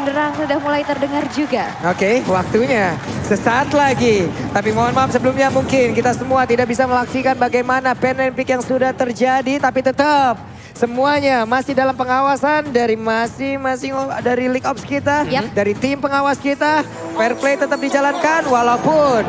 benderang sudah mulai terdengar juga. Oke, waktunya sesaat lagi. Tapi mohon maaf sebelumnya mungkin kita semua tidak bisa melaksikan bagaimana pen and pick yang sudah terjadi. Tapi tetap semuanya masih dalam pengawasan dari masing-masing dari League Ops kita. Dari tim pengawas kita. Fair play tetap dijalankan walaupun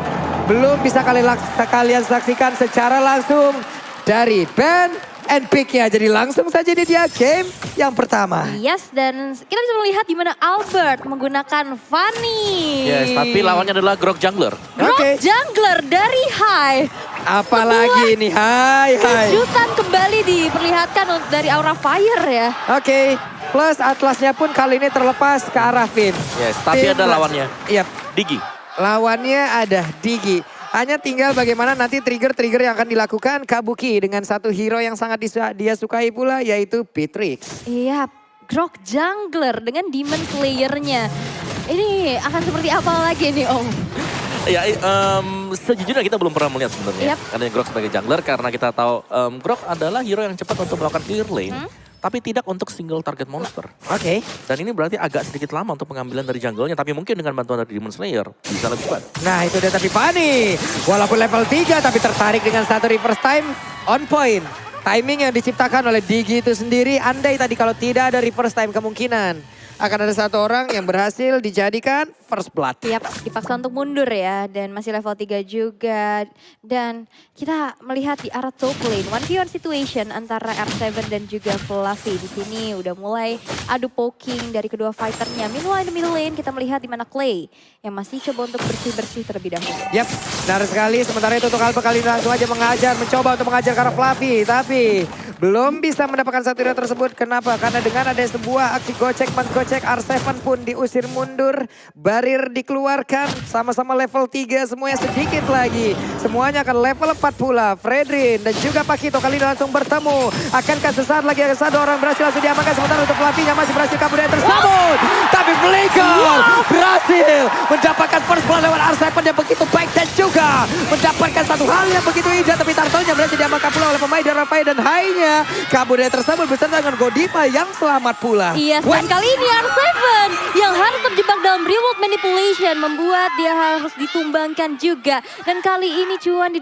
belum bisa kalian saksikan secara langsung dari pen and pick-nya. Jadi langsung saja ini dia game yang pertama. Yes, dan kita bisa melihat di mana Albert menggunakan Fanny. Yes, tapi lawannya adalah Grok Jungler. Grok Jungler dari High. Apalagi ini, hai. Kejutan kembali diperlihatkan dari Aura Fire ya. Oke, plus atlasnya pun kali ini terlepas ke arah Finn. Yes, tapi ada lawannya. Iya. Digi. Lawannya ada Digi. Hanya tinggal bagaimana nanti trigger-trigger yang akan dilakukan Kabuki dengan satu hero yang sangat dia sukai pula yaitu Pitrix. Iya, Grok Jungler dengan Demon Slayer-nya. Ini akan seperti apa lagi nih Om? Ya, sejujurnya kita belum pernah melihat sebenarnya. Karena Grok sebagai jungler karena kita tahu Grok adalah hero yang cepat untuk melakukan clear lane. Tapi tidak untuk single target monster. Oke. Dan ini berarti agak sedikit lama untuk pengambilan dari jungle-nya. Tapi mungkin dengan bantuan dari Demon Slayer bisa lebih cepat. Nah itu dia tapi Fanny. Walaupun level 3 tapi tertarik dengan satu reverse time on point. Timing yang diciptakan oleh Digi itu sendiri. Andai tadi kalau tidak ada reverse time kemungkinan akan ada satu orang yang berhasil dijadikan first blood. Yap, dipaksa untuk mundur ya. Dan masih level 3 juga. Dan kita melihat di arah top lane. 1v1 situation antara R7 dan juga Fluffy. Di sini udah mulai adu poking dari kedua fighternya. Meanwhile di middle lane kita melihat di mana Clay. Yang masih coba untuk bersih-bersih terlebih dahulu. Yap, benar sekali. Sementara itu untuk Alpha kali ini langsung aja mencoba untuk mengajar ke arah Fluffy. Tapi belum bisa mendapatkan satu hero tersebut. Kenapa? Karena dengan ada sebuah aksi gocek menggocek R7 pun diusir mundur. Barir dikeluarkan sama-sama level 3 semuanya sedikit lagi. Semuanya akan level 4 pula. Fredrin dan juga Pakito kali ini langsung bertemu. Akankah sesaat lagi ada satu orang berhasil langsung diamankan. Sementara untuk Fluffy-nya masih berhasil kabur dari tersebut. Tapi Flicker berhasil mendapatkan first blood lewat R7 yang begitu baik. Dan juga mendapatkan satu hal yang begitu indah. Tapi Turtle-nya berhasil diamankan pula oleh pemain dari Rafael dan Hai-nya kabur dari tersebut beserta dengan Godiva yang selamat pula. Iya, dan kali ini R7 yang harus terjebak dalam reward manipulation membuat dia harus ditumbangkan juga. Dan kali ini cuan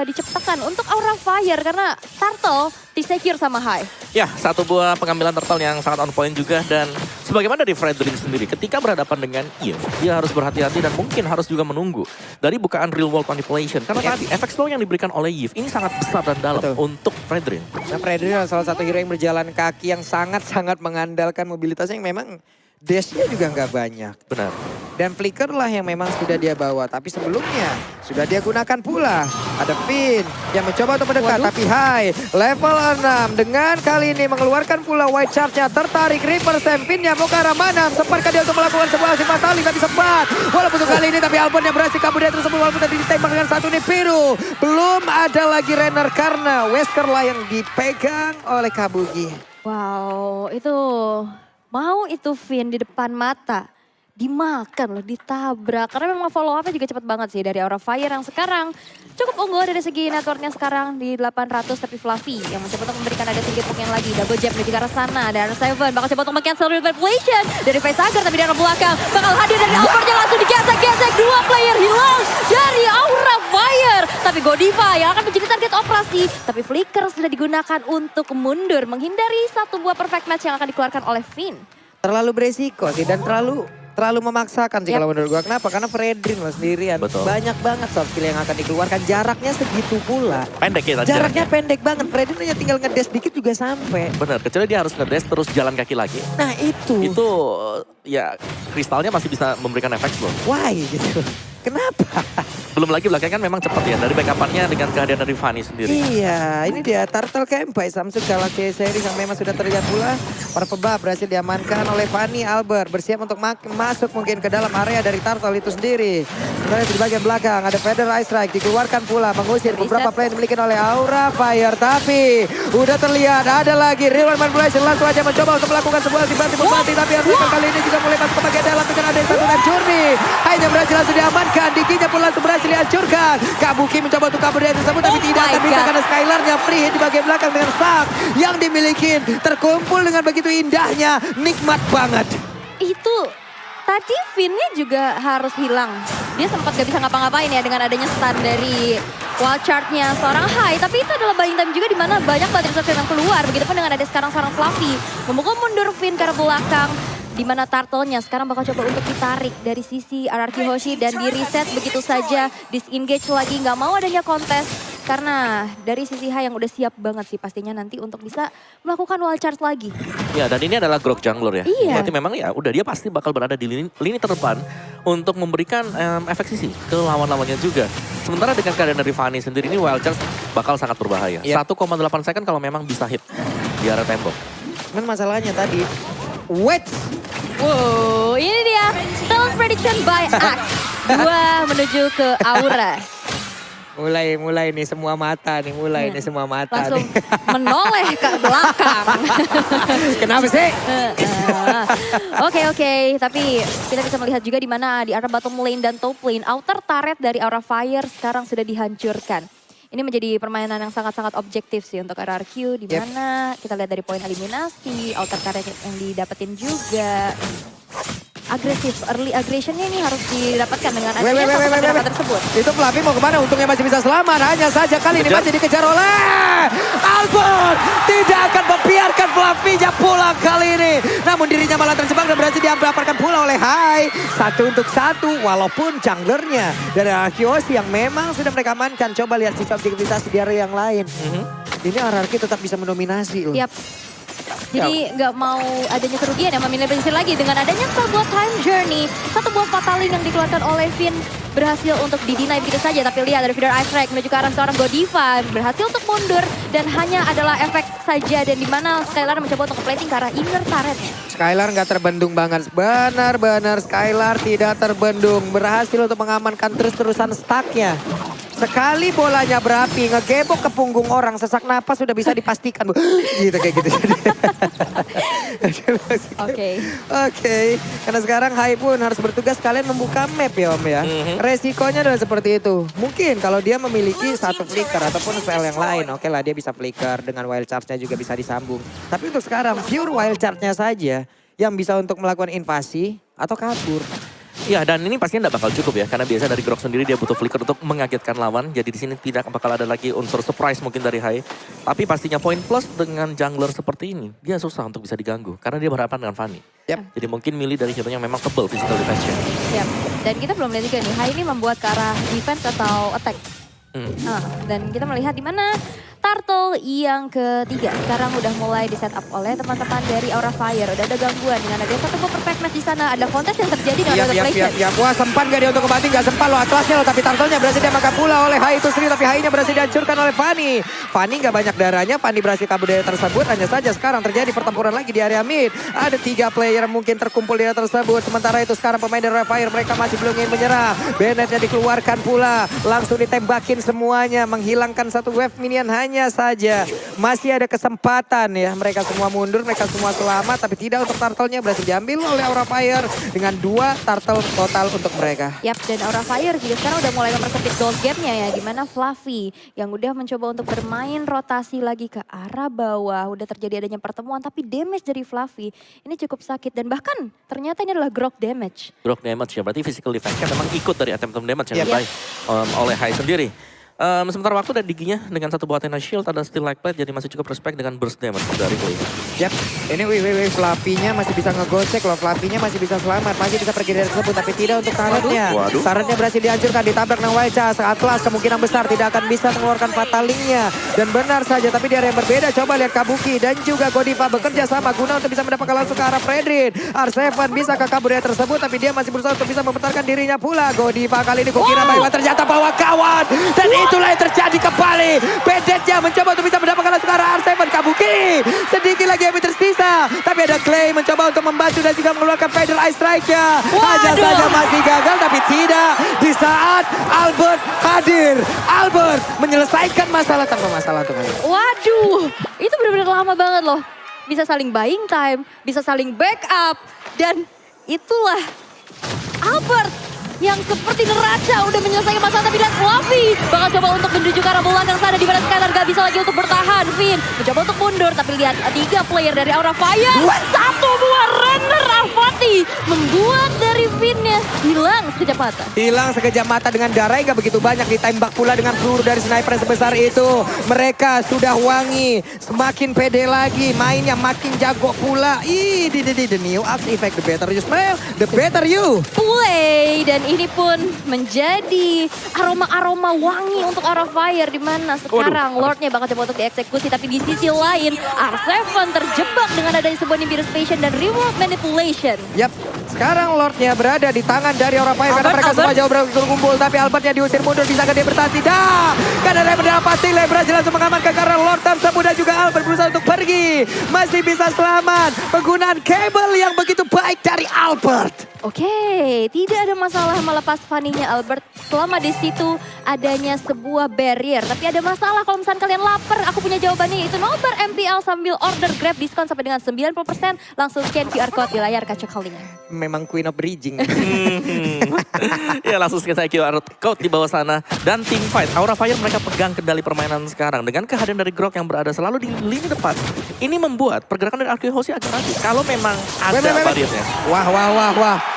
diciptakan untuk Aura Fire karena Turtle disecure sama Hai. Ya, satu buah pengambilan Turtle yang sangat on point juga. Dan sebagaimana di Fredrin sendiri, ketika berhadapan dengan Eve, dia harus berhati-hati dan mungkin harus juga menunggu dari bukaan real world manipulation. Karena tadi efek slow yang diberikan oleh Eve ini sangat besar dan dalam untuk Fredrin. Nah Fredrin adalah salah satu hero yang berjalan kaki yang sangat-sangat mengandalkan mobilitasnya yang memang dashnya juga nggak banyak. Benar. Dan Flicker lah yang memang sudah dia bawa. Tapi sebelumnya sudah dia gunakan pula. Ada Finn yang mencoba untuk mendekat. Tapi Hai level 6 dengan kali ini mengeluarkan pula white charge-nya. Tertarik Reaper Finn-nya mau ke arah mana. Sempatkah dia untuk melakukan sebuah aksi fatali. Tapi sempat. Walaupun untuk kali ini tapi Alpon yang berhasil kabur dari tersebut. Walaupun tadi ditembak dengan satu nih Piru. Belum ada lagi Renner karena Wesker lah yang dipegang oleh Kabuki. Wow, itu mau itu Finn di depan mata. Dimakan loh, ditabrak. Karena memang follow up-nya juga cepet banget sih dari Aura Fire yang sekarang cukup unggul dari segi networknya sekarang di 800. Tapi Fluffy yang mencoba untuk memberikan ada sedikit poke yang lagi. Double jab menuju ke arah sana. Dan R7 bakal coba untuk meng-cancel manipulation dari Facehager. Tapi di arah belakang bakal hadir dari Albertnya langsung digesek-gesek. Dua player hilang dari Aura Fire. Tapi Godiva yang akan menjadi target operasi. Tapi Flicker sudah digunakan untuk mundur. Menghindari satu buah perfect match yang akan dikeluarkan oleh Finn. Terlalu beresiko sih dan terlalu memaksakan sih kalau menurut gua. Kenapa? Karena Fredrin lah sendirian. Betul. Banyak banget soft skill yang akan dikeluarkan. Jaraknya segitu pula. Pendek ya tadi Jaraknya pendek banget. Fredrin hanya tinggal ngedash dikit juga sampai. Benar, kecuali dia harus ngedash terus jalan kaki lagi. Nah itu. Itu ya kristalnya masih bisa memberikan efek slow. Why gitu. Kenapa? Belum lagi belakangan memang cepat ya dari backup-nya dengan kehadiran dari Fanny sendiri. Iya, ini dia Turtle Campai Samsung Galaxy Series yang memang sudah terlihat pula. Para pebab berhasil diamankan oleh Fanny. Albert bersiap untuk masuk mungkin ke dalam area dari Turtle itu sendiri. Sebenarnya di bagian belakang ada Feather Ice Strike dikeluarkan pula mengusir beberapa play yang dimiliki oleh Aura Fire. Tapi udah terlihat ada lagi Real Manipulation langsung aja mencoba untuk melakukan sebuah tiba-tiba berbati. Tapi Arsenal kali ini juga mulai masuk ke bagian dalam dengan ada satu dan Journey. Hanya berhasil langsung diamankan. Diginya pun langsung berhasil dihancurkan. Kabuki mencoba untuk kabur dari tersebut tapi tidak akan bisa karena Skylarnya free hit di bagian belakang dengan Stark yang dimiliki terkumpul dengan begitu indahnya. Nikmat banget. Itu tadi Finn-nya juga harus hilang. Dia sempat gak bisa ngapa-ngapain ya dengan adanya stun dari wild chart-nya seorang Hai. Tapi itu adalah buying time juga di mana banyak banget resource yang keluar. Begitupun dengan ada sekarang seorang Fluffy. Memukul mundur Finn ke arah belakang. Di mana turtle-nya sekarang bakal coba untuk ditarik dari sisi RRQ Hoshi dan di reset begitu saja. Disengage lagi, nggak mau adanya kontes. Karena dari sisi Hai yang udah siap banget sih pastinya nanti untuk bisa melakukan wild charge lagi. Ya, dan ini adalah Grok jungler ya. Iya. Berarti memang ya udah dia pasti bakal berada di lini terdepan untuk memberikan efek sisi ke lawan-lawannya juga. Sementara dengan keadaan dari Fanny sendiri ini wild charge bakal sangat berbahaya. Yep. 1,8 second kalau memang bisa hit di area tembok. Cuman masalahnya tadi, wait. Wow, ini dia Talent Prediction by Axe. 2 menuju ke Aura. Mulai nih semua mata nih, nih semua mata Langsung nih. menoleh ke belakang. Kenapa sih? Oke, tapi kita bisa melihat juga di mana di arah bottom lane dan top lane, outer turret dari Aura Fire sekarang sudah dihancurkan. Ini menjadi permainan yang sangat-sangat objektif sih untuk RRQ, di mana kita lihat dari poin eliminasi, outer turret yang didapetin juga. Agresif, early aggressionnya ini harus didapatkan dengan adanya satu tembakan tersebut. Itu Fluffy mau kemana? Untungnya masih bisa selamat. Hanya saja kali ini masih dikejar oleh Albert. Tidak akan membiarkan Fluffy-nya pulang kali ini. Namun dirinya malah terjebak dan berhasil didapatkan pula oleh Hai. 1 untuk 1 walaupun junglernya dari Arkeos yang memang sudah mereka amankan. Coba lihat sisa objektivitas di area yang lain. Ini RRQ tetap bisa mendominasi loh. Yap. Jadi nggak mau adanya kerugian yang memilih posisi lagi dengan adanya sebuah time journey. Satu buah fataling yang dikeluarkan oleh Finn berhasil untuk di-deny begitu saja. Tapi lihat dari Feeder Ice Strike menuju ke arah seorang Godiva berhasil untuk mundur. Dan hanya adalah efek saja dan di mana Skylar mencoba untuk plating ke arah inner turretnya. Skylar nggak terbendung banget. Benar-benar Skylar tidak terbendung. Berhasil untuk mengamankan terus-terusan stacknya. Sekali bolanya berapi, ngegebok ke punggung orang, sesak napas sudah bisa dipastikan. Gitu kayak gitu. Oke. Karena sekarang Hai pun harus bertugas kalian membuka map ya Om ya. Resikonya adalah seperti itu. Mungkin kalau dia memiliki satu flicker ataupun spell yang lain. Oke lah dia bisa flicker dengan wild charge-nya juga bisa disambung. Tapi untuk sekarang pure wild charge-nya saja yang bisa untuk melakukan invasi atau kabur. Ya, dan ini pastinya tidak bakal cukup ya, karena biasa dari Grok sendiri dia butuh flicker untuk mengagetkan lawan. Jadi di sini tidak bakal ada lagi unsur surprise mungkin dari Hai. Tapi pastinya poin plus dengan jungler seperti ini, dia susah untuk bisa diganggu karena dia berhadapan dengan Fanny. Jadi mungkin milih dari contohnya memang tebal physical defense-nya. Dan kita belum lihat juga nih, Hai ini membuat ke arah defense atau attack. Dan kita melihat di mana Turtle yang ketiga sekarang udah mulai di setup oleh teman-teman dari Aura Fire. Udah ada gangguan dengan ada satu perfect match di sana. Ada kontes yang terjadi dengan Wah, sempat gak dia untuk kembali? Gak sempat loh Atlasnya loh. Tapi Turtle-nya berhasil diamakan pula oleh Hai itu sendiri. Tapi Hai-nya berhasil dihancurkan oleh Fanny. Fanny gak banyak darahnya. Fanny berhasil kabur dari tersebut. Hanya saja sekarang terjadi pertempuran lagi di area mid. Ada 3 player mungkin terkumpul di area tersebut. Sementara itu sekarang pemain dari Aura Fire mereka masih belum ingin menyerah. Bennett-nya dikeluarkan pula. Langsung ditembakin semuanya. Menghilangkan satu wave minion hanya saja. Masih ada kesempatan ya. Mereka semua mundur, mereka semua selamat. Tapi tidak untuk Turtle-nya berhasil diambil oleh Aura Fire. Dengan 2 Turtle total untuk mereka. Yap, dan Aura Fire juga sekarang udah mulai mempersempit gold gap-nya ya. Dimana Fluffy yang udah mencoba untuk bermain rotasi lagi ke arah bawah. Udah terjadi adanya pertemuan, tapi damage dari Fluffy ini cukup sakit. Dan bahkan ternyata ini adalah Grok damage. Grok damage ya, berarti physical defense-nya memang ikut dari attempt damage yang dibaik oleh Hai sendiri. Sementara waktu dan giginya dengan satu buah Athena Shield, ada Steel Like Plate, jadi masih cukup respect dengan burst damage dari Clay. Yap, ini Fluffy-nya masih bisa ngegocek loh, Fluffy-nya masih bisa selamat, masih bisa pergi dari tersebut, tapi tidak untuk turret-nya. Turret-nya berhasil dihancurkan, ditabrak dengan Wild Charge, Atlas kemungkinan besar tidak akan bisa mengeluarkan Fataling-nya. Dan benar saja, tapi di area yang berbeda, coba lihat Kabuki dan juga Godiva bekerja sama guna untuk bisa mendapatkan langsung ke arah Fredrin. R7 bisa ke kabur area tersebut, tapi dia masih berusaha untuk bisa membentarkan dirinya pula. Godiva kali ini kukira baik, ternyata bawa kawan. Dan itulah yang terjadi kembali. Bennett-nya mencoba untuk bisa mendapatkan langsung ke arah R7. Kabuki sedikit lagi yang tersisa, tapi ada Clay mencoba untuk membantu dan juga mengeluarkan Feather Ice Strike-nya. Hanya saja masih gagal, tapi tidak di saat Albert hadir. Albert menyelesaikan masalah tanpa masalah untuk Albert. Waduh, itu benar-benar lama banget loh. Bisa saling buying time, bisa saling backup, dan itulah Albert yang seperti neraca udah menyelesaikan masalah, tapi lihat Fluffy bakal coba untuk menuju ke arah belakang sana di mana Skylar gak bisa lagi untuk bertahan. Finn mencoba untuk mundur, tapi lihat 3 player dari Aura Fire. Satu buah Renner Avati membuat dari Queen-nya hilang sekejap mata. Hilang sekejap mata dengan darah yang gak begitu banyak. Ditembak pula dengan peluru dari sniper sebesar itu. Mereka sudah wangi. Semakin pede lagi. Mainnya makin jago pula. The new Axe effect. The better you smell, the better you Play. Dan ini pun menjadi aroma-aroma wangi untuk Aura Fire. Dimana sekarang Lordnya bakal coba untuk dieksekusi. Tapi di sisi lain R7 terjebak dengan adanya sebuah Nimbus Passion dan Reward Manipulation. Yap, sekarang Lordnya berada di tangan dari Aura Fire karena mereka semua jauh berkumpul. Tapi Albertnya diusir mundur, bisakah dia bertahan? Tidak! Karena dia berdapat pasti berhasil langsung mengamankan karena Lord tersebut dan juga Albert berusaha untuk pergi. Masih bisa selamat. Penggunaan kabel yang begitu baik dari Albert. Oke, tidak ada masalah melepas Fanny-nya Albert selama di situ adanya sebuah barrier. Tapi ada masalah kalau misalnya kalian lapar, aku punya jawabannya yaitu nobar MPL sambil order Grab diskon sampai dengan 90%. Langsung scan QR code di layar kaca kalian. Memang Queen of Bridging. Ya langsung scan saya QR code di bawah sana. Dan team fight, Aura Fire mereka pegang kendali permainan sekarang. Dengan kehadiran dari Grok yang berada selalu di lini depan. Ini membuat pergerakan dari Arkehosi agak ragu. Kalau memang ada barriernya. Wah.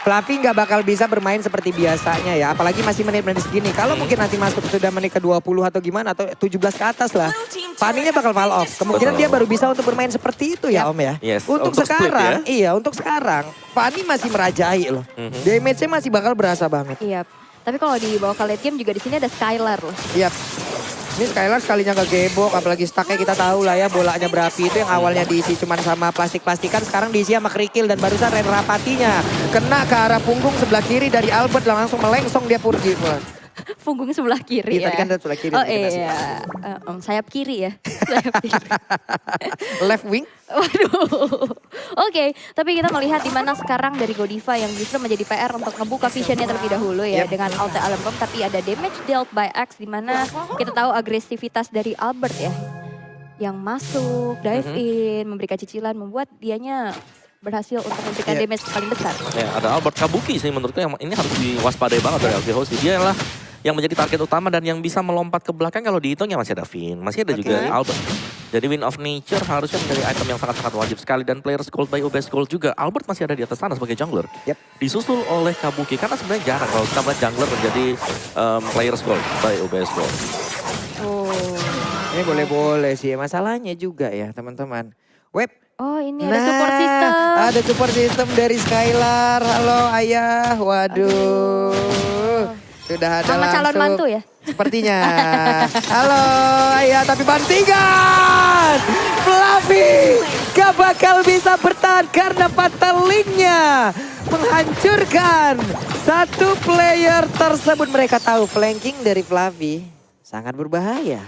Fluffy nggak bakal bisa bermain seperti biasanya ya. Apalagi masih menit-menit segini. Kalau mungkin nanti masuk sudah menit ke-20 atau gimana. Atau 17 ke atas lah. Fanny-nya bakal fall off. Kemungkinan dia baru bisa untuk bermain seperti itu ya Om ya. Yes, untuk sekarang, split, ya? iya untuk sekarang. Fanny masih merajai loh. Damage-nya masih bakal berasa banget. Iya. Tapi kalau di bawah ke late game juga di sini ada Skylar loh. Iya. Ini Skylar sekalinya ngegebok, apalagi stucknya kita tahu lah ya bolanya berapi itu yang awalnya diisi cuman sama plastik-plastikan sekarang diisi sama kerikil dan barusan Ren Rapatinya kena ke arah punggung sebelah kiri dari Albert dan langsung melengsong dia pergi. Punggung sebelah kiri Iya, ya. tadi kan sebelah kiri. Oh iya, sayap kiri ya. Sayap kiri. Left wing. Waduh. Oke, tapi kita melihat di mana sekarang dari Godiva yang justru menjadi PR untuk ngebuka visionnya terlebih dahulu ya. Dengan Ulti Alarm Bomb, tapi ada damage dealt by Axe di mana kita tahu agresivitas dari Albert ya. Yang masuk, dive in, memberikan cicilan, membuat dianya berhasil untuk memberikan damage paling besar. Ya, ada Albert Kabuki sih menurutku yang ini harus diwaspadai banget dari Arkehosi. Dia lah yang menjadi target utama dan yang bisa melompat ke belakang kalau dihitung ya masih ada Finn, masih ada juga Albert. Jadi Wind of Nature harusnya menjadi item yang sangat-sangat wajib sekali dan Players Gold by OBS Gold juga. Albert masih ada di atas sana sebagai jungler. Disusul oleh Kabuki karena sebenarnya jarang kalau kita melihat jungler menjadi Players Gold by OBS Gold. Ini boleh-boleh sih, masalahnya juga ya teman-teman. Web. Oh ini ada support system. Ada support system dari Skylar. Halo ayah, waduh. Sudah ada Sama langsung. calon mantu ya? Sepertinya. Halo ayah, tapi bantingan. Fluffy gak bakal bisa bertahan karena Patalingnya menghancurkan satu player tersebut. Mereka tahu flanking dari Fluffy sangat berbahaya.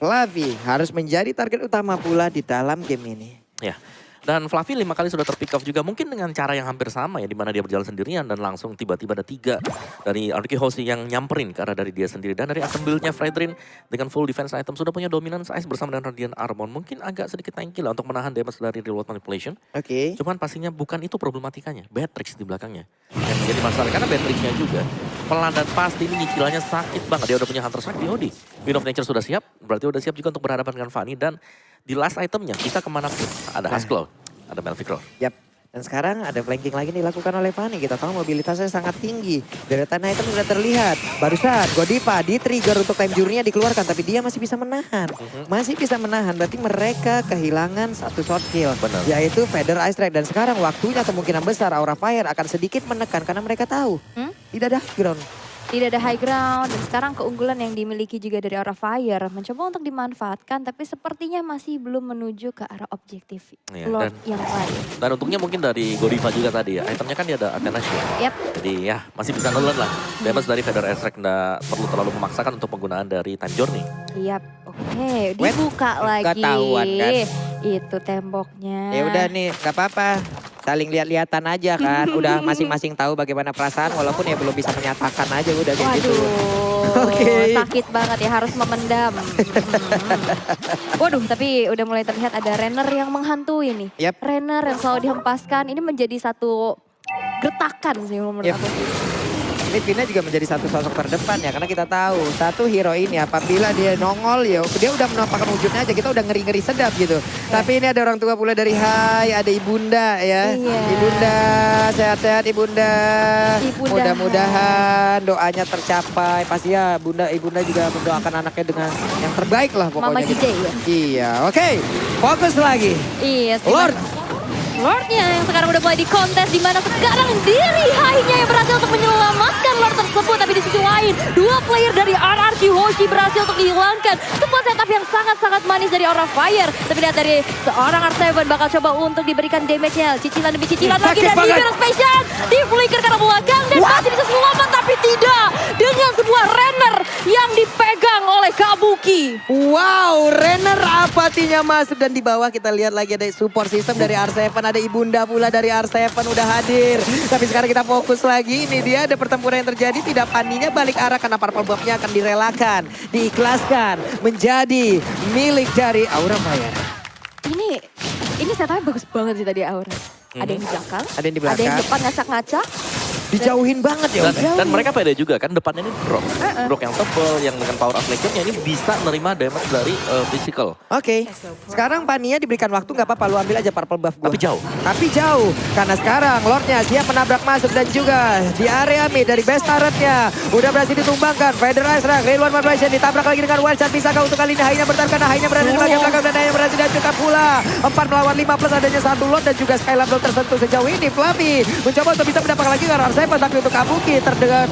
Fluffy harus menjadi target utama pula di dalam game ini. Ya. Dan Fluffy 5 kali sudah terpick off juga. Mungkin dengan cara yang hampir sama ya. Dimana dia berjalan sendirian dan langsung tiba-tiba ada 3 dari Arkehosi yang nyamperin ke arah dari dia sendiri. Dan dari item build-nya Fredrin dengan full defense item sudah punya dominance ice bersama dengan Radiant Armor. Mungkin agak sedikit tanky lah untuk menahan damage dari Real World Manipulation. Cuman pastinya bukan itu problematikanya. Batrix di belakangnya. Yang menjadi masalah karena Batrixnya juga pelan dan pasti ini nyicilannya sakit banget. Dia udah punya Hunter Strike di OD. Wind of Nature sudah siap. Berarti udah siap juga untuk berhadapan dengan Fanny. Dan di last itemnya bisa kemana pun. Ada Husklow, ada Malphite. Yap. Dan sekarang ada flanking lagi dilakukan oleh Fanny. Kita tahu mobilitasnya sangat tinggi. Dari tanah item sudah terlihat. Barusan Godiva di-trigger untuk time journey-nya dikeluarkan. Tapi dia masih bisa menahan. Masih bisa menahan. Berarti mereka kehilangan satu short kill. Yaitu Feather Ice Strike. Dan sekarang waktunya kemungkinan besar Aura Fire akan sedikit menekan. Karena mereka tahu tidak ada ground. Tidak ada high ground dan sekarang keunggulan yang dimiliki juga dari Aura Fire mencoba untuk dimanfaatkan tapi sepertinya masih belum menuju ke arah objektif Lord yang lain. Dan untungnya mungkin dari Godiva juga tadi ya, itemnya kan dia ada Athena Shield. Jadi ya masih bisa ngelan lah. Damage dari Feather Airstrike nggak perlu terlalu memaksakan untuk penggunaan dari Time Journey. Oke, dibuka lagi. Ketahuan kan. Itu temboknya. Ya udah nih, gak apa-apa. Saling lihat-lihatan aja kan. Udah masing-masing tahu bagaimana perasaan walaupun ya belum bisa menyatakan aja udah kayak gitu. Sakit banget ya harus memendam. Waduh, tapi udah mulai terlihat ada Renner yang menghantui nih. Renner yang selalu dihempaskan ini menjadi satu gertakan sih menurut aku. Ini Vina juga menjadi satu sosok terdepan ya. Karena kita tahu satu hero ini apabila dia nongol ya dia udah menampakkan wujudnya aja. Kita udah ngeri-ngeri sedap gitu. Tapi ini ada orang tua pula dari Hai, ada Ibunda ya. Iya. Ibunda, sehat-sehat Ibunda. Mudah-mudahan doanya tercapai. Pasti ya Ibunda juga mendoakan anaknya dengan yang terbaik lah pokoknya. Mama gitu. DJ ya. Iya, oke. Fokus lagi. Iya. Lord. Lordnya yang sekarang udah mulai di kontes di mana sekarang diri Hai-nya yang berhasil untuk menyelamatkan Lord tersebut. Tapi di sisi lain, dua player dari RRQ Hoshi berhasil untuk dihilangkan. Sebuah setup yang sangat-sangat manis dari Aura Fire. Tapi lihat dari seorang R7 bakal coba untuk diberikan damage-nya. Cicilan demi cicilan lagi dan Hibir Special di flicker ke arah belakang. Dan masih bisa selamat tapi tidak. Dengan sebuah Renner yang dipegang oleh Kabuki. Wow, Renner apatinya masuk dan di bawah kita lihat lagi ada support system dari R7, ada Ibunda pula dari R7 udah hadir. Tapi sekarang kita fokus lagi, ini dia ada pertempuran yang terjadi, tidak paninya balik arah karena purple buff-nya akan direlakan, diikhlaskan menjadi milik dari Aura Fire. Ini setupnya bagus banget sih tadi Aura. Ada yang di belakang, Ada yang di belakang. ada yang depan ngacak-ngacak. Dijauhin banget ya. Dan mereka pede juga kan depannya ini drop. Drop yang tebal, yang dengan power of nature-nya ini bisa nerima damage dari physical. Oke, sekarang Pania diberikan waktu nggak apa-apa, lu ambil aja purple buff gua. Tapi jauh. Karena sekarang Lordnya siap menabrak masuk dan juga di area mid dari base turret-nya. Udah berhasil ditumbangkan, Federal Strike, Real One Vibration ditabrak lagi dengan Wild Shot. Bisakah untuk kali ini Hai-nya bertahan karena Hai-nya berada di bagian belakang dan Hai-nya berhasil dihancurkan pula. 4 melawan 5 plus adanya satu Lord dan juga Skylar belum tersentuh sejauh ini. Fluffy mencoba untuk bisa mendapatkan lagi karena R7 tapi untuk Kabuki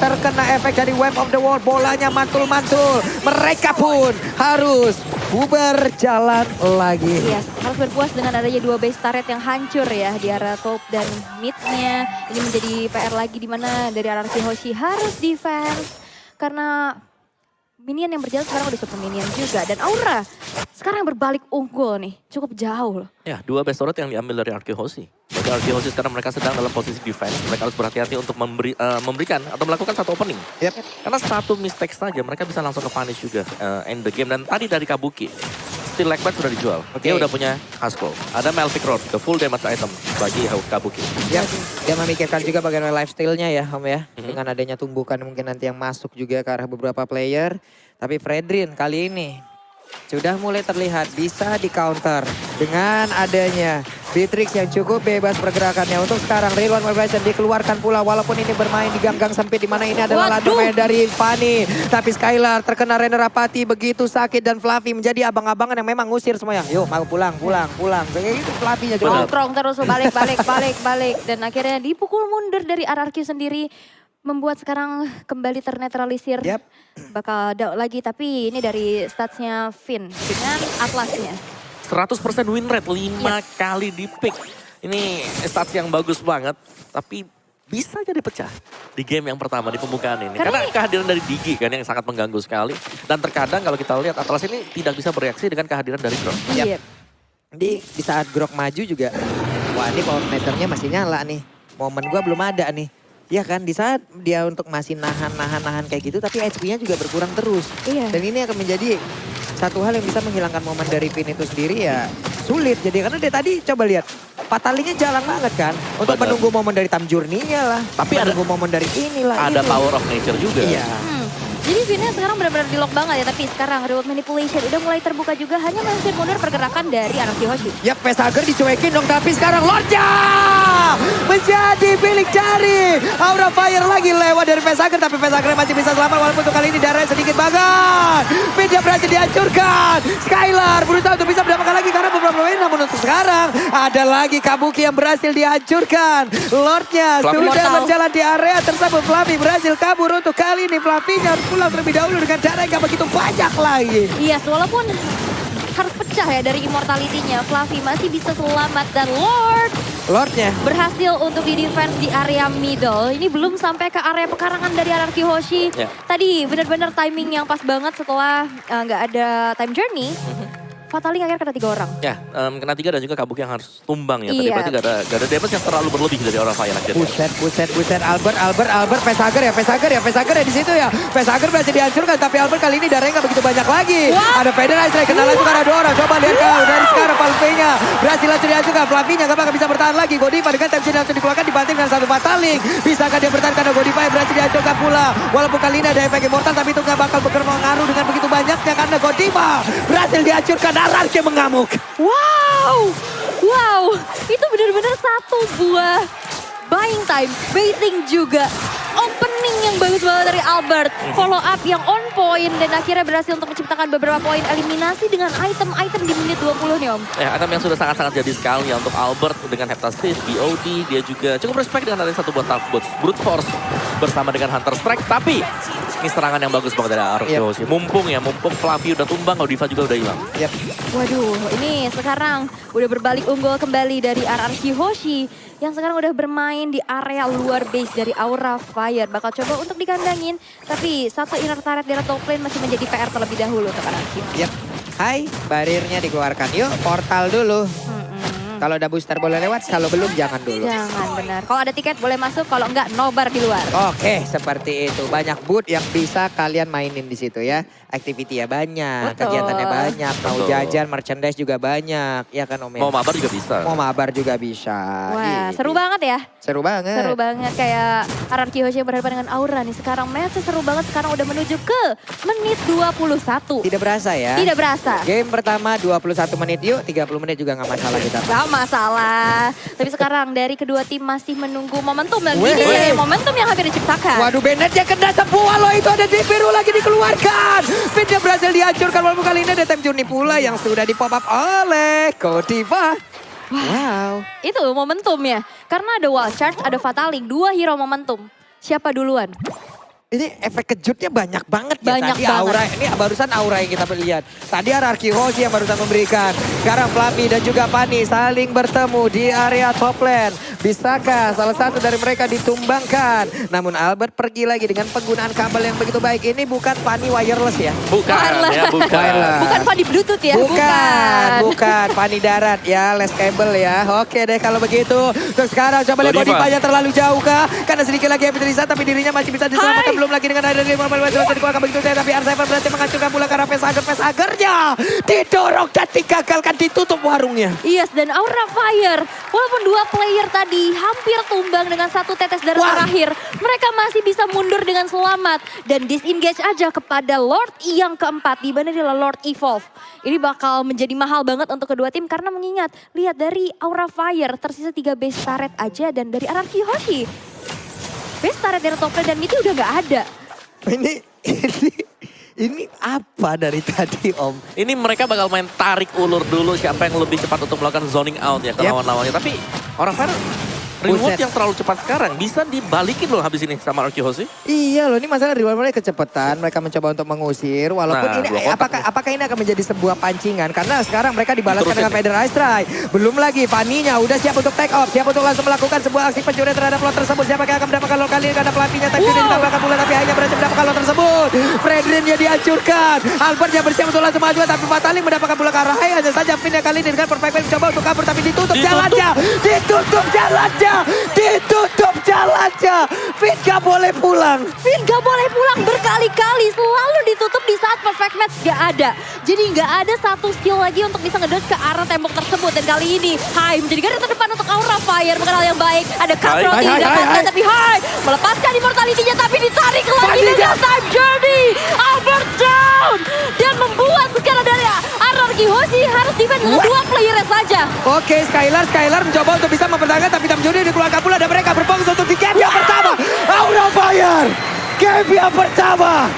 terkena efek dari Wave of the World. Bolanya mantul-mantul. Mereka pun harus bubar jalan lagi. Iya, harus berpuas dengan adanya dua base turret yang hancur ya di area top dan midnya. Ini menjadi PR lagi di mana dari RRQ Hoshi harus defense karena minion yang berjalan sekarang udah super minion juga dan Aura sekarang berbalik unggul nih, cukup jauh loh. Ya, dua base turret yang diambil dari RRQ Hoshi. Bagi RRQ Hoshi sekarang mereka sedang dalam posisi defense. Mereka harus berhati-hati untuk memberikan atau melakukan satu opening. Karena satu mistake saja mereka bisa langsung ke punish juga end the game. Dan tadi dari Kabuki, Steel Legbat sudah dijual. Dia udah punya Huskell. Ada Melvic Rod, the full damage item bagi Kabuki. Ya, dia memikirkan juga bagaimana lifestyle-nya ya Om ya. Dengan adanya tumbukan mungkin nanti yang masuk juga ke arah beberapa player. Tapi Fredrin kali ini sudah mulai terlihat bisa di counter dengan adanya Beatrix yang cukup bebas pergerakannya. Untuk sekarang Real One Vibration dikeluarkan pula walaupun ini bermain di gang-gang sempit di mana ini adalah landasan dari Fanny. Tapi Skylar terkena Renner apati begitu sakit dan Fluffy menjadi abang-abangan yang memang ngusir semuanya. Yuk mau pulang. Kayak gitu Fluffy-nya juga. Nongkrong terus balik. Dan akhirnya dipukul mundur dari RRQ sendiri. Membuat sekarang kembali ternetralisir. Bakal down lagi tapi ini dari statsnya Finn dengan Atlasnya. 100% win rate, 5 kali di pick. Ini stats yang bagus banget, tapi bisa jadi pecah di game yang pertama di pembukaan ini. Karena kehadiran dari Digi kan yang sangat mengganggu sekali. Dan terkadang kalau kita lihat Atlas ini tidak bisa bereaksi dengan kehadiran dari Grok. Di saat Grok maju juga, wah ini power meternya masih nyala nih. Momen gua belum ada nih. Ya kan, di saat dia untuk masih nahan kayak gitu, tapi HP-nya juga berkurang terus. Dan ini akan menjadi satu hal yang bisa menghilangkan momen dari Vin itu sendiri ya sulit. Jadi karena dia tadi coba lihat, Fatalinya jalan banget kan. Untuk menunggu momen dari Time Journey-nya lah. Tapi menunggu momen dari inilah. Ada power of nature juga. Iya. Jadi Vinnya sekarang benar-benar di lock banget ya. Tapi sekarang reward manipulation udah mulai terbuka juga. Hanya mengusir mundur pergerakan dari RRQ Hoshi. Yap, Pesager dicuekin dong. Tapi sekarang Lordnya menjadi milik cari. Aura Fire lagi lewat dari Pesager. Tapi Pesager masih bisa selamat. Walaupun untuk kali ini darahnya sedikit banget. Vinnya berhasil dihancurkan. Skylar berusaha untuk bisa mendapatkan lagi. Karena beberapa pemain. Namun untuk sekarang ada lagi Kabuki yang berhasil dihancurkan. Lordnya sudah berjalan di area tersebut. Fluffy berhasil kabur untuk kali ini. Fluffy-nya harus pulang terlebih dahulu dengan cara yang gak begitu banyak lagi. Yes, walaupun harus pecah ya dari immortality-nya. Fluffy masih bisa selamat dan Lordnya berhasil untuk di defense di area middle. Ini belum sampai ke area pekarangan dari RRQ Hoshi. Tadi benar-benar timing yang pas banget setelah nggak ada time journey. Fataling akhirnya kena 3 orang. Ya, kena 3 dan juga Kabuki yang harus tumbang ya. Tadi Iya. berarti gak ada damage yang terlalu berlebih dari Aura Fire akhirnya. Buset. Albert, Vesager ya di situ ya. Vesager berhasil dihancurkan, tapi Albert kali ini darahnya nggak begitu banyak lagi. Ada Federer Strike, kena langsung ada 2 orang. Coba lihat kau dari sekarang Flavinya berhasil langsung dihancurkan. Flavinya gak bakal bisa bertahan lagi. Godiva dengan tensi langsung dikeluarkan dibanting dengan 1 Fataling. Bisakah dia bertahan karena Godiva yang berhasil dihancurkan pula. Walaupun kali ini ada efek immortal, tapi itu gak bakal berpengaruh dengan begitu banyaknya karena Godiva berhasil dihancurkan. Ararke mengamuk. Wow, itu benar-benar satu buah buying time, baiting juga. Opening yang bagus banget dari Albert. Follow up yang on point dan akhirnya berhasil untuk menciptakan beberapa poin eliminasi dengan item-item di menit 20 nih Om. Ya, item yang sudah sangat-sangat jadi sekali ya untuk Albert dengan Heptasis, BOD, dia juga cukup respect dengan ada 1 buat Tough Boots, Brute Force bersama dengan Hunter Strike. Tapi ini serangan yang bagus banget dari Arkehoshi. Mumpung Flavi udah tumbang, Godiva juga udah hilang. Waduh, ini sekarang udah berbalik unggul kembali dari RRQ Hoshi yang sekarang udah bermain di area luar base dari Aura Fire. Bakal coba untuk dikandangin, tapi satu inner turret di top lane masih menjadi PR terlebih dahulu untuk RRQ. Hai, barirnya dikeluarkan. Yuk, portal dulu. Kalau ada booster boleh lewat, kalau belum jangan dulu. Jangan, benar. Kalau ada tiket boleh masuk, kalau enggak nobar di luar. Oke, seperti itu. Banyak booth yang bisa kalian mainin di situ ya. Activity ya banyak, Betul. kegiatannya banyak. Mau Betul. jajan, merchandise juga banyak. Ya kan Om? Mau mabar juga bisa. Mau mabar juga bisa. Wah, Gitu. seru banget ya. Seru banget. Seru banget kayak RRQ Hoshi yang berhadapan dengan Aura nih. Sekarang match seru banget, sekarang udah menuju ke menit 21. Tidak berasa ya. Tidak berasa. Game pertama 21 menit yuk, 30 menit juga nggak masalah kita. Gak masalah. Tapi sekarang dari kedua tim masih menunggu momentum. Dan Weh. ini ya, momentum yang hampir diciptakan. Waduh, Bennett-nya kena semua loh, itu ada di biru lagi dikeluarkan. Fitnya berhasil dihancurkan walaupun kali ini ada time journey pula yang sudah di pop up oleh Godiva. Wow. Itu momentumnya. Karena ada wall charge, ada fataling. 2 hero momentum. Siapa duluan? Ini efek kejutnya banyak banget ya. Banyak Tadi banget. Aura, ini barusan Aura yang kita lihat. Tadi RRQ Hoshi yang barusan memberikan. Sekarang Flavi dan juga Pani saling bertemu di area top lane. Bisakah salah satu dari mereka ditumbangkan? Namun Albert pergi lagi dengan penggunaan kabel yang begitu baik. Ini bukan Pani wireless ya? Bukan, Wireless. ya bukan. Wireless. Bukan Fanny Bluetooth ya? Bukan. Pani darat ya, les kabel ya. Oke deh kalau begitu. Terus sekarang coba lihat Godiva. Godivanya terlalu jauh kah? Karena sedikit lagi Epic Risa tapi dirinya masih bisa diselamatkan. Belum lagi dengan ada 5 dikeluarkan begitu saja. Tapi R7 berarti menghancurkan pula karena Vesagernya didorong dan digagalkan, ditutup warungnya. Yes, dan Aura Fire. Walaupun 2 player tadi hampir tumbang dengan 1 tetes darah Wah. terakhir. Mereka masih bisa mundur dengan selamat. Dan disengage aja kepada Lord E yang keempat. Di mana adalah Lord Evolve. Ini bakal menjadi mahal banget untuk kedua tim. Karena mengingat, lihat dari Aura Fire. Tersisa 3 base turret aja. Dan dari RRQ Hoshi. Base turret dari top lane dan itu udah gak ada. Ini apa dari tadi Om? Ini mereka bakal main tarik ulur dulu siapa yang lebih cepat untuk melakukan zoning out ya ke Yep. lawan-lawannya. Tapi orang Fire reward Buset. yang terlalu cepat sekarang bisa dibalikin loh habis ini sama Arkehoshi. Iya loh, ini masalah reward mereka kecepatan. Mereka mencoba untuk mengusir. Walaupun Nah, ini 2 kotak apakah ini akan menjadi sebuah pancingan? Karena sekarang mereka dibalaskan Terusin dengan nih. Federer Strike. Belum lagi Paninya udah siap untuk take off. Siap untuk langsung melakukan sebuah aksi pencurian terhadap lot tersebut. Siapa yang akan mendapatkan lot kali ini? Karena pelatihnya tadi sudah ditambahkan pula. Tapi hanya berhasil mendapatkan lot tersebut. Fredrinnya dihancurkan. Albert yang bersiap untuk langsung maju. Tapi Fataling mendapatkan pula ke arah Hai. Hanya saja Finn yang kali ini dengan perfect man mencoba untuk kabur. Tapi ditutup jalannya. Ditutup jalannya. Finn gak boleh pulang. Finn gak boleh pulang berkali-kali. Selalu ditutup di saat perfect match gak ada. Jadi gak ada satu skill lagi untuk bisa ngedot ke arah tembok tersebut. Dan kali ini Hai menjadi garda terdepan untuk Aura Fire. Mengenal yang baik. Ada Cutthroat Hai, yang hai, didapatkan. hai. Tapi Hai melepaskan immortality-nya. Tapi ditarik lagi Fadiga. dengan time journey. Albert down. Dan membuat sekarang dari RRQ Hoshi harus defense dengan 2 player saja. Oke, Skylar mencoba untuk bisa mempertahankan. Tapi Tamjuri dikeluarkan pula. Dan mereka berfokus untuk di game yang pertama. Aura Fire. Game yang pertama.